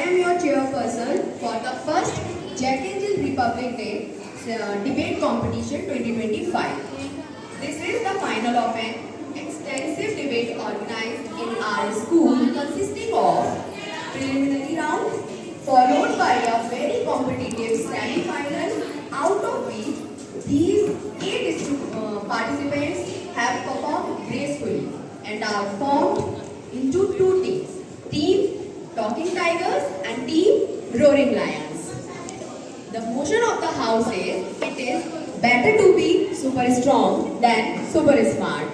am your chairperson for the first Jack and Jill Republic Day Debate Competition 2025. This is the final of an extensive debate organized in our school consisting of preliminary round followed by a very competitive semi-final, out of which these 8 participants have performed gracefully and are formed into 2 teams. Team Talking Tigers and Team Roaring Lions. The motion of the house is, it is better to be super strong than super smart.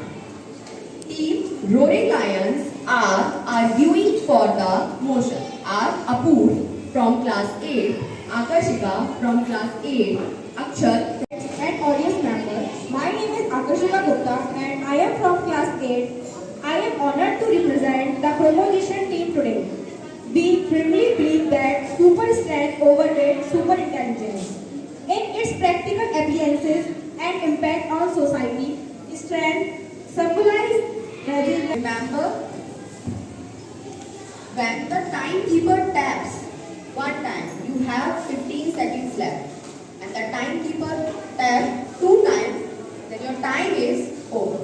Team Roaring Lions are arguing for the motion are Apur from class 8, Akashika from class 8, Akshar and audience member. My name is Akashika Gupta and I am from class 8. I am honored to represent the promotion team today. We firmly believe that super strength overweights super intelligence. In its practical appliances and impact on society, strength symbolizes resilience. Remember, when the timekeeper taps one time, you have 15 seconds left. And the timekeeper taps 2 times, then your time is over.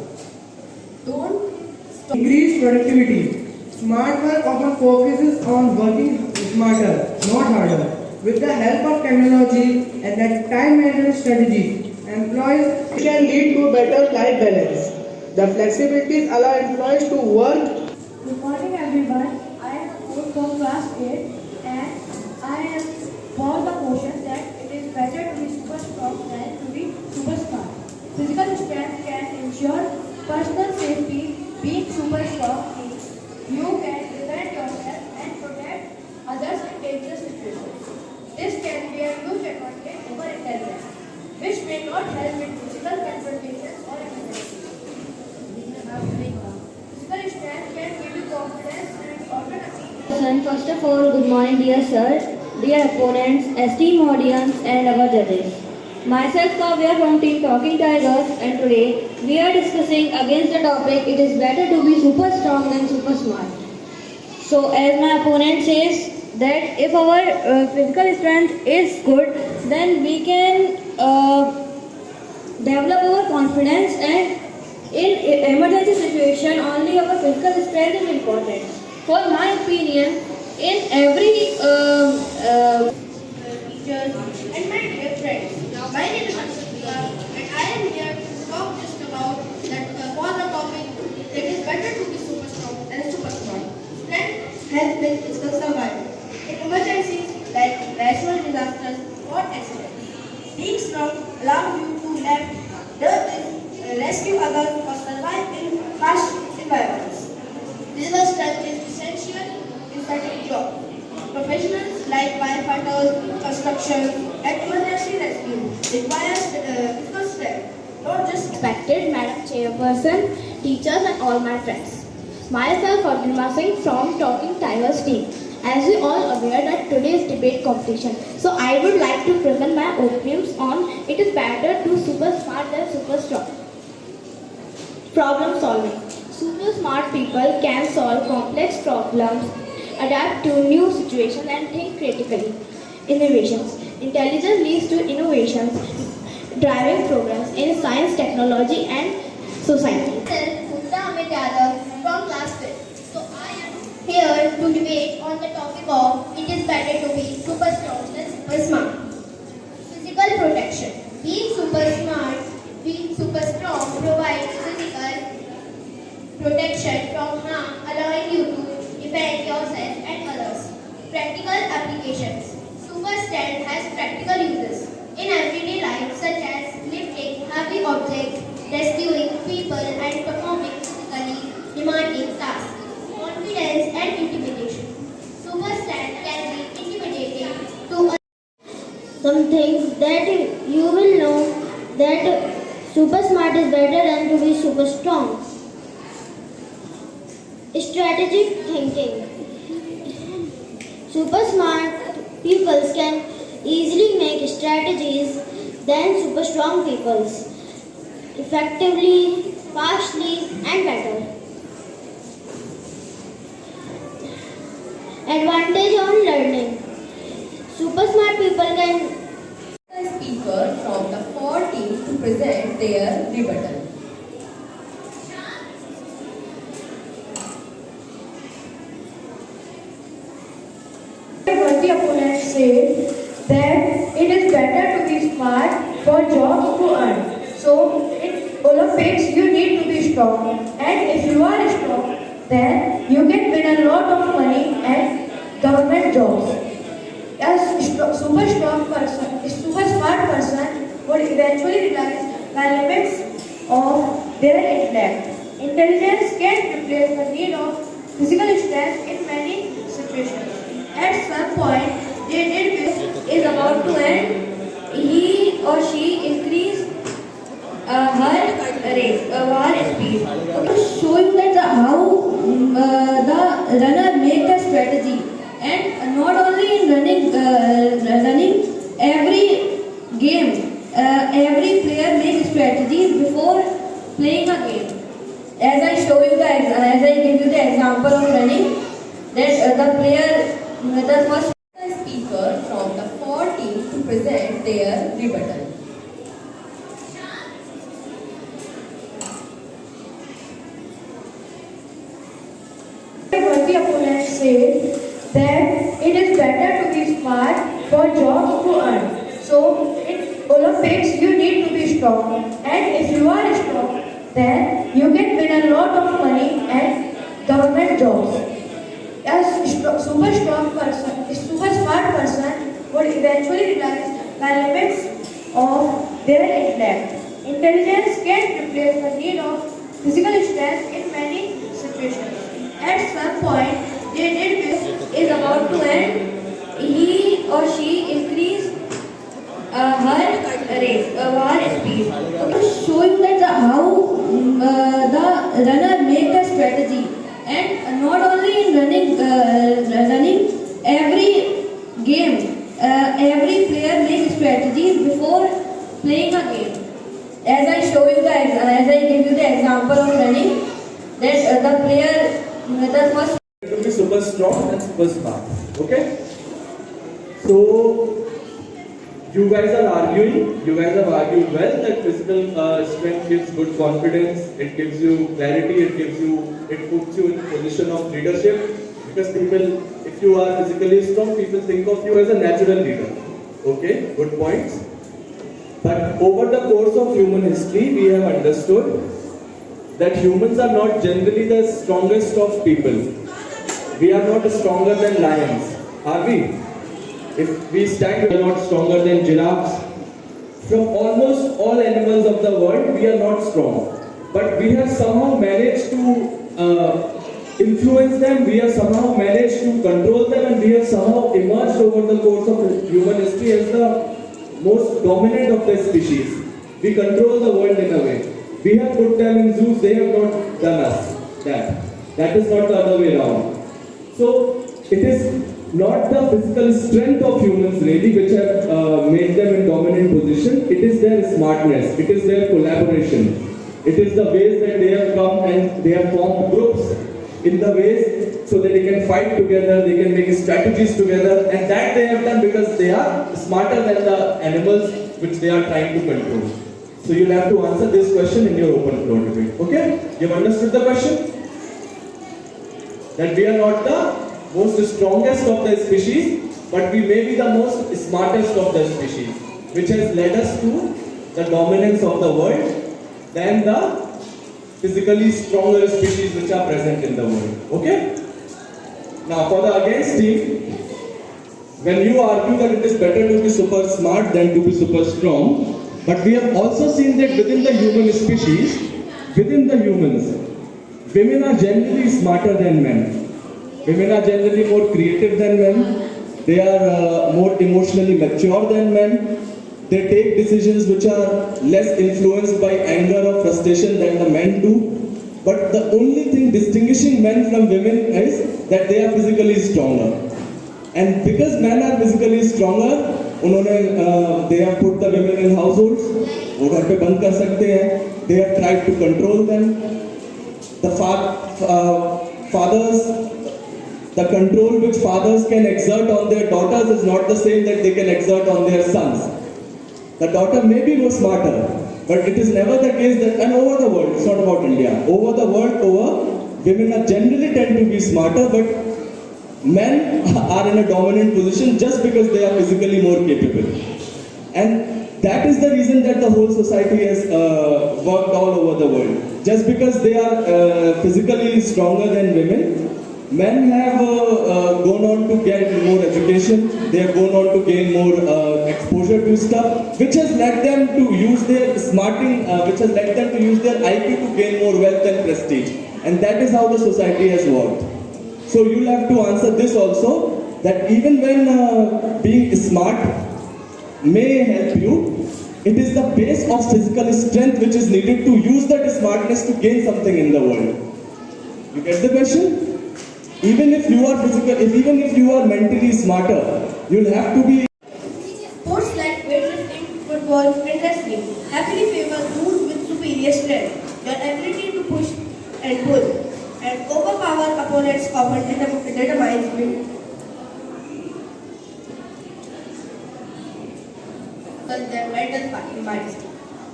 Don't stop. Increased productivity. Smart work often focuses on working smarter, not harder. With the help of technology and the time management strategy, employees can lead to better life balance. The flexibilities allow employees to work. Good morning everyone. I am Apur from class 8 and I am for the motion that it is better to be super strong than to be super smart. Physical strength can ensure personal safety. Being super strong means you can defend yourself and protect others in dangerous situations. This can be a huge advantage over intelligence, which may not help in physical confrontations or emergencies. Physical strength can give you confidence and autonomy. First of all, good morning dear sir, dear opponents, esteemed audience and our judges. Myself Kavya from Team Talking Tigers and today we are discussing against the topic it is better to be super strong than super smart. So as my opponent says that if our physical strength is good then we can develop our confidence and in emergency situation only our physical strength is important. For my opinion, in every Teachers and my dear friends. My name is Akshar and I am here to talk just about that for the topic it is better to be super strong than super smart. Strength helps with physical survival in emergencies like natural disasters or accidents. Being strong allows you to rescue others or survive in harsh environments. Physical strength is essential in certain jobs. Professionals like firefighters, construction, and emergency rescue require physical strength, not just respected Madam Chairperson, teachers and all my friends. Myself Arjuna Singh from Talking Tigers team. As we all aware that today is debate competition, so I would like to present my opinions on it is better to super smart than super strong. Problem solving. Super smart people can solve complex problems, adapt to new situations and think critically. Innovations. Intelligence leads to innovations, driving progress in science, technology and society. From class 5th. So I am here to debate on the topic of it is better to be super strong than super smart. Physical protection. Being super strong provides physical protection from harm, allowing you to defend yourself and others. Practical applications. Super strength has practical uses in everyday life such as lifting heavy objects, rescuing people and performing physically demanding tasks. Confidence and intimidation. Super strength can be intimidating to others. Some things that you will know that super smart is better than to be super strong. Strategic thinking. Super smart people can easily make strategies than super strong people. Effectively, fastly and better. Advantage on learning. can The speaker from the 4 team to present their rebuttal. Worthy opponents say that it is better to be smart for jobs to earn. So in Olympics you need to be strong, and if you are strong, then you can win a lot of money and government jobs. Super smart person would eventually realize the limits of their intellect. Intelligence can replace the need of physical strength in many situations. At some point, they did this Is about to end. He or she increase her rate, her speed. To show you that how the runner make the strategy, and not only in running every game, every player makes strategy before playing a game. As I give you the example of running, that the player, the first The speaker from the 4 team to present their rebuttal. worthy opponents say that it is better to be smart for jobs to earn. So in Olympics you need to be strong, and if you are strong, then you can win a lot of money and government jobs. Super smart person would eventually realize the limits of their intellect. Intelligence can replace the need of physical strength in many situations. At some point, they did this is about to end. He or she increase her rate, her speed. To show you that how the runner make the strategy, and not only in running every game, every player makes strategy before playing a game. As I give you the example of running, that the player, the first to be super strong and super smart. Okay? So, you guys have argued well that physical strength gives good confidence, it gives you clarity, it puts you in a position of leadership. Because people, if you are physically strong, people think of you as a natural leader. Okay? Good points. But over the course of human history, we have understood that humans are not generally the strongest of people. We are not stronger than lions, are we? If we stand, we are not stronger than giraffes. From almost all animals of the world, we are not strong. But we have somehow managed to influence them, we have somehow managed to control them, and we have somehow emerged over the course of human history as the most dominant of the species. We control the world in a way. We have put them in zoos, they have not done us that. That is not the other way around. So, it is not the physical strength of humans really which have made them in dominant position. It is their smartness, it is their collaboration. It is the ways that they have come and they have formed groups in the ways so that they can fight together, they can make strategies together, and that they have done because they are smarter than the animals which they are trying to control. So you'll have to answer this question in your open floor debate. Okay? You've understood the question? That we are not the most strongest of the species, but we may be the most smartest of the species, which has led us to the dominance of the world than the physically stronger species which are present in the world. Okay? Now for the against team, when you argue that it is better to be super smart than to be super strong, but we have also seen that within the human species, within the humans, women are generally smarter than men. Women are generally more creative than men. They are more emotionally mature than men. They take decisions which are less influenced by anger or frustration than the men do. But the only thing distinguishing men from women is that they are physically stronger. And because men are physically stronger, they have put the women in households. वो घर पे बंद कर सकते हैं. They have tried to control them. The fathers The control which fathers can exert on their daughters is not the same that they can exert on their sons. The daughter may be more smarter, but it is never the case that, and over the world, it's not about India, over the world, women are generally tend to be smarter, but men are in a dominant position just because they are physically more capable. And that is the reason that the whole society has worked all over the world. Just because they are physically stronger than women, men have gone on to get more education, they have gone on to gain more exposure to stuff, which has led them to use their smarting, which has led them to use their IQ to gain more wealth and prestige. And that is how the society has worked. So you'll have to answer this also, that even when being smart may help you, it is the base of physical strength which is needed to use that smartness to gain something in the world. You get the question? Even if you are even if you are mentally smarter, you'll have to be. Sports like weightlifting, football, and wrestling happily favor those with superior strength. Your ability to push and pull and overpower opponents often determines their mental capacity.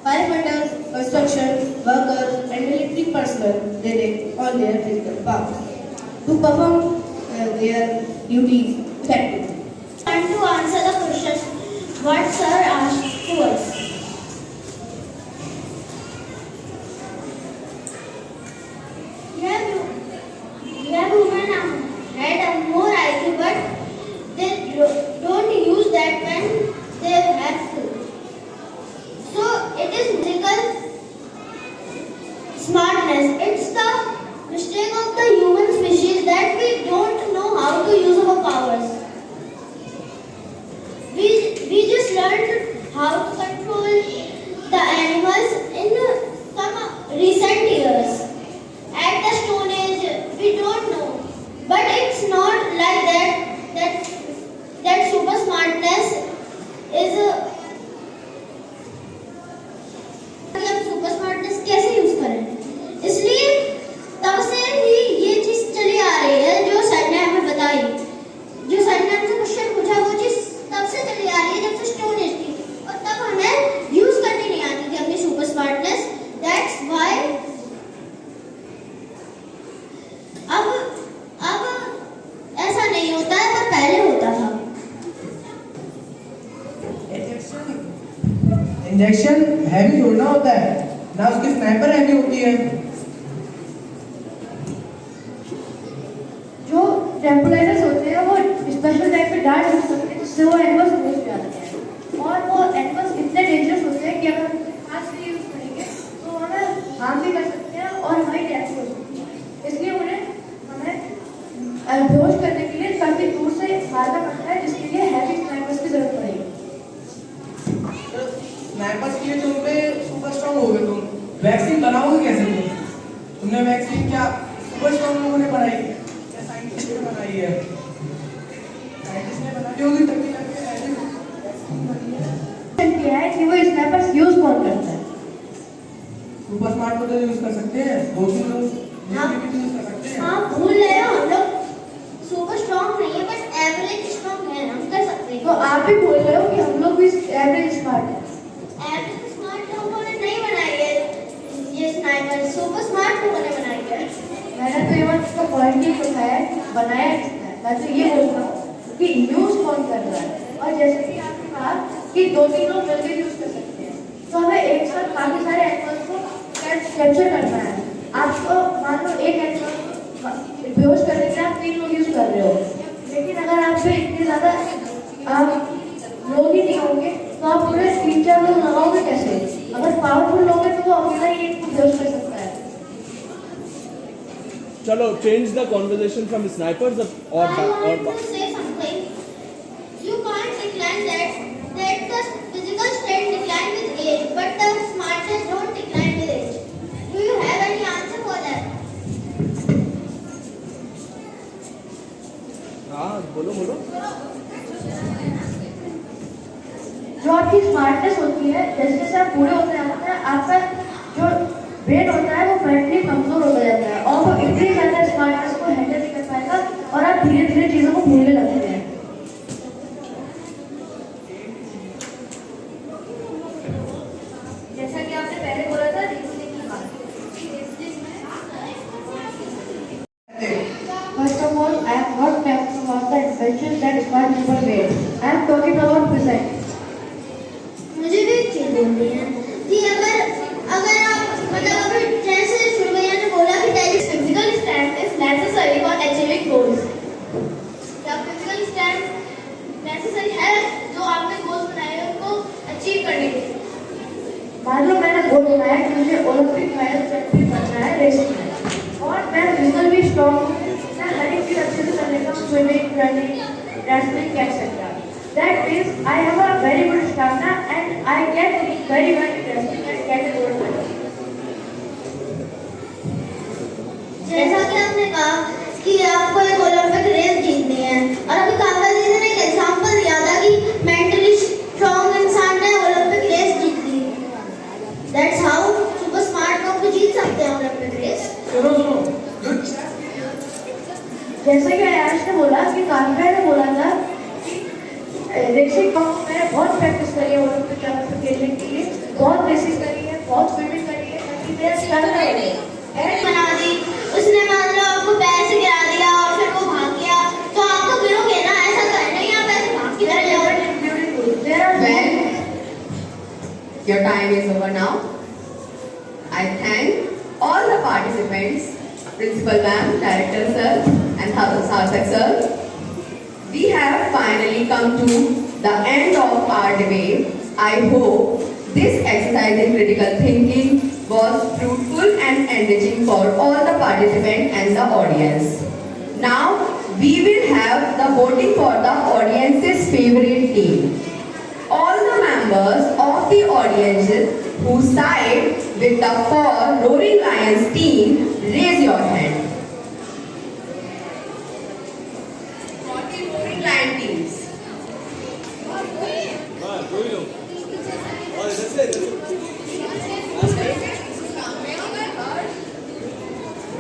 Firefighters, construction workers, and military personnel rely on their physical powers to perform their duties effectively. And to answer the question, what sir asked to us. Yeah, women had a more IQ, but they don't use that when they have to. So it is physical smartness. It's the mistake of the human species that we don't know how to use our powers. We just learned how to control the animals in some recent years. At the Stone Age, we don't know. But it's not like that. That super smartness is हम super smartness कैसे use करें, इसलिए तब से ही ये चीज चली आ रही है जो सर ने हमें बताई, जो सर ने हमसे क्वेश्चन पूछा वो चीज तब से चली आ रही है जब से स्टोन एज थी, और तब हमें यूज करनी नहीं आती थी अपनी सुपर स्मार्टनेस. दैट्स व्हाई अब ऐसा नहीं होता है पर पहले होता था. इंजेक्शन हैवी थोड़ा होता है ना, उसकी स्नाइपर हैवी होती है. जो ट्रैम्पोलाइजर्स होते हैं वो स्पेशल टाइप के डार्ट यूज करते हैं जिससे वो एनिमल्स को यूज जाते हैं, और वो एनिमल्स इतने डेंजरस होते हैं कि अगर हम हाथ से यूज करेंगे तो हमें हार्म भी कर सकते हैं और हमारी डेथ हो सकती है. इसलिए हमें बेहोश करने के लिए काफी दूर से मारना पड़ता है, जिसके लिए हैवी स्नाइपर्स की जरूरत पड़ेगी. स्नाइपर्स के लिए तुम पे सुपर स्ट्रांग हो गए. तुम वैक्सीन बनाओगे कैसे? तुमने वैक्सीन क्या सुपर स्ट्रांग लोगों ने बनाई है या साइंटिस्ट ने बनाई है? साइंटिस्ट ने बनाई होगी तभी जाके ऐसे क्या है कि वो स्नाइपर्स यूज कौन करता है. सुपर स्मार्ट को तो यूज कर सकते हैं, दो तीन लोग भी यूज कर सकते हैं. हाँ भूल रहे हो, हम लोग सुपर स्ट्रांग नहीं है बट एवरेज स्ट्रांग है, हम कर सकते हैं. तो आप भी बोल रहे हो कि हम लोग भी एवरेज स्मार्ट है. एवरेज स्मार्ट लोगों ने नहीं बनाई है ये स्नाइपर, सुपर स्मार्ट लोगों ने बनाई है. मैंने तो ये बात इसका पॉइंट ही उठाया है, बनाया किसने. मैं तो ये बोल रहा हूँ कि यूज कौन कर रहा है, और जैसे कि आपने कहा कि दो तीन लोग मिलकर यूज कर सकते हैं, तो हमें एक साथ काफी सारे एनिमल्स को कैप्चर करना है. आपको मान लो एक एनिमल बेहोश करने के लिए आप 3 लोग यूज कर रहे हो, लेकिन अगर आप पे इतने ज्यादा लोग ही नहीं होंगे तो आप पूरे 3-4 लोग लगाओगे कैसे? अगर पावरफुल लोग हैं तो वो अकेला ही एक को बेहोश कर सकता है. चलो change the conversation from snipers or I want to say something. You can't decline that the physical strength decline with age, but the smartness don't decline with age. Do you have any answer for that? हाँ बोलो बोलो. जो आपकी smartness होती है, जैसे जैसे आप बूढ़े होते हैं आपका जो ब्रेन होता है वो मेंटली कमजोर होता जाता है और वो इतनी ज्यादा स्मार्टनेस को हैंडल नहीं कर पाएगा और आप धीरे धीरे चीजों को भूलने लगते हैं। जैसा कि आपने पहले बोला था रीजनिंग की बात। First of all, I am not talking about the inventions that smart people made. I am talking about present. मुझे भी एक चीज बोलनी है कि अगर आप मतलब अगर जैसे शुरू भैया ने बोला कि physical strength is necessary for achieving goals, क्या फिजिकल स्ट्रेंथ नेसेसरी है जो आपने गोल्स बनाए हैं उनको अचीव करने के लिए? मान लो मैंने गोल बनाया कि मुझे ओलंपिक मेडल चैंपियन बनना है रेसिंग में, और मैं फिजिकल भी स्ट्रॉन्ग हूँ, मैं हर एक चीज अच्छे से कर लेता हूँ, swimming, running, wrestling, etcetera. That means I have a very good stamina and I can reach very well in wrestling and get a gold medal. जैसा कि आपने कहा कि आपको एक ओलंपिक रेस जीतनी है, और अभी काका जी ने एक एग्जांपल दिया था कि मेंटली स्ट्रॉन्ग इंसान ने ओलंपिक रेस जीत ली। That's how सुपर स्मार्ट लोग भी जीत सकते हैं ओलंपिक रेस। जैसा कि आयाश ने बोला कि काका ने बोला था रेसिंग का मैंने बहुत प्रैक्टिस करी है ओलंपिक लेवल पर खेलने के लिए, बहुत रेसिंग करी है, बहुत स्विमिंग करी है, ताकि मेरा स्टैमिना बढ़े। एंड बना दी उसने, मान लो आपको पैर से गिरा दिया और फिर वो भाग गया, तो आप तो गिरोगे ना, ऐसा कर नहीं आप ऐसे भाग के रह जाओगे। Well, your time is over now. I thank all the participants, Principal Ma'am, Director Sir and Sarthak Sir. We have finally come to the end of our debate. I hope this exercise in critical thinking was fruitful and enriching for all the participants and the audience. Now we will have the voting for the audience's favorite team. All the members of the audience who side with the four Roaring Lions team, raise your hand. Lion teams.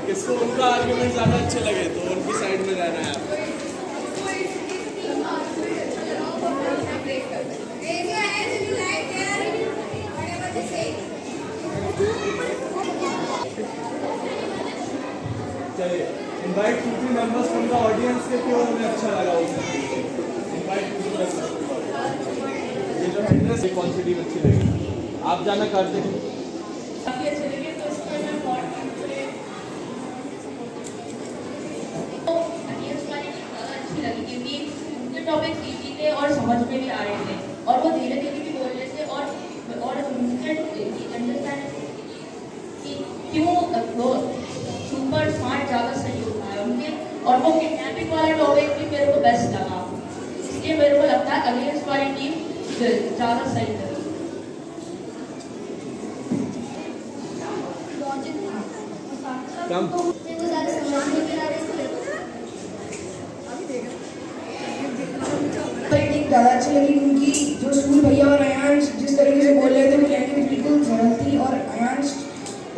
किसको उनका argument ज्यादा अच्छे लगे तो उनकी side में रहना है आपको। चलिए invite 2-3 members from the audience के क्यों उन्हें अच्छा लगा उसे invite 2-3 members from the audience। ये जो एड्रेस है कौन सी टीम अच्छी लगी आप जाना करते हैं काफी अच्छे लगे, तो इसमें मैं बहुत ऑडियंस वाली ज़्यादा अच्छी लगी क्योंकि उनके टॉपिक इजी थे और समझ में भी आ रहे थे, और वो धीरे धीरे भी बोल रहे थे, और अंडरस्टैंड कि क्यों वो सुपर स्मार्ट ज़्यादा सही होता है उनके, और वो किडनैपिंग वाला टॉपिक भी मेरे को बेस्ट लगा, इसलिए मेरे को लगता है अगेंस्ट वाली टीम ज़्यादा सही है। कम ज़्यादा अच्छी लगी क्योंकि जो स्कूल भैया और अयांश जिस तरीके से बोल रहे थे वो लैंग्वेज बिल्कुल सरल थी, और अयांश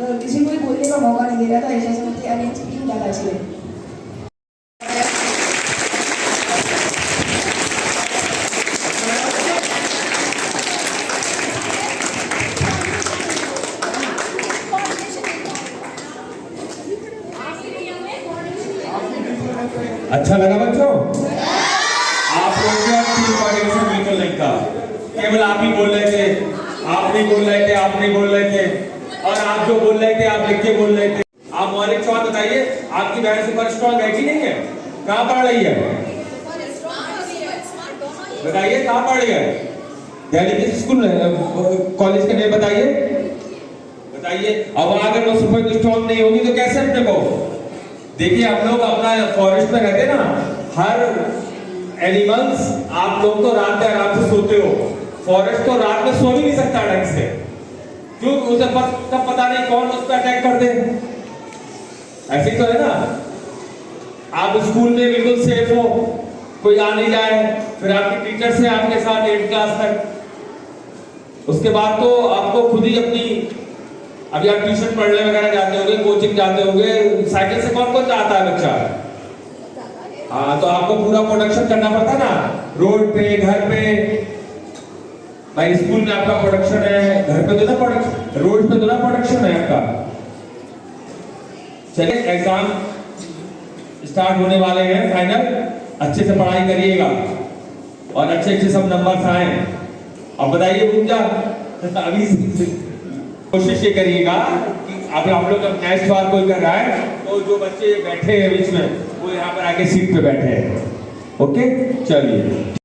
किसी को भी बोलने का मौका नहीं दे रहा था, ऐसा समझते अयांश की टीम ज़्यादा अच्छी लगी। अच्छा लगा बच्चों? आप लोग क्या टीम कोऑर्डिनेशन बिल्कुल नहीं था, केवल आप ही बोल रहे थे, आप नहीं बोल रहे थे, आप नहीं बोल रहे थे, और आप जो बोल रहे थे आप लिख के बोल रहे थे। आप मौलिक सवाल बताइए, आपकी बहन सुपर स्ट्रॉन्ग है कि नहीं है? कहाँ पढ़ रही है? बताइए कहाँ पढ़ रही है? दिल्ली के स्कूल कॉलेज का नेम बताइए, बताइए। अब अगर वो सुपर स्ट्रॉन्ग नहीं होगी तो कैसे अपने को? देखिए आप लोग अपना फॉरेस्ट में रहते ना, हर एनिमल्स, आप लोग तो रात में आराम से सोते हो, फॉरेस्ट तो रात में सो भी नहीं सकता ढंग से, क्यों? उसे तब पता नहीं कौन उस पर अटैक कर दे, ऐसे ही तो है ना। आप स्कूल में बिल्कुल सेफ हो, कोई आ नहीं जाए, फिर आपके टीचर से आपके साथ 8 क्लास तक, उसके बाद तो आपको खुद ही अपनी, अभी आप ट्यूशन पढ़ने वगैरह जाते होंगे, कोचिंग जाते होंगे, साइकिल से कौन कौन जाता है बच्चा? हाँ, तो आपको पूरा प्रोडक्शन करना पड़ता ना, रोड पे, घर पे। भाई स्कूल में आपका प्रोडक्शन है, घर पे तो ना प्रोडक्शन, रोड पे तो ना प्रोडक्शन है आपका। चलिए एग्जाम स्टार्ट होने वाले हैं फाइनल, अच्छे से पढ़ाई करिएगा और अच्छे अच्छे सब नंबर्स आए। अब बताइए पूजा, अभी कोशिश ये करिएगा कि आप लोग जब नेक्स्ट बार कोई कर रहा है तो जो बच्चे बैठे हैं बीच में वो यहाँ पर आके सीट पे बैठे हैं। ओके, चलिए।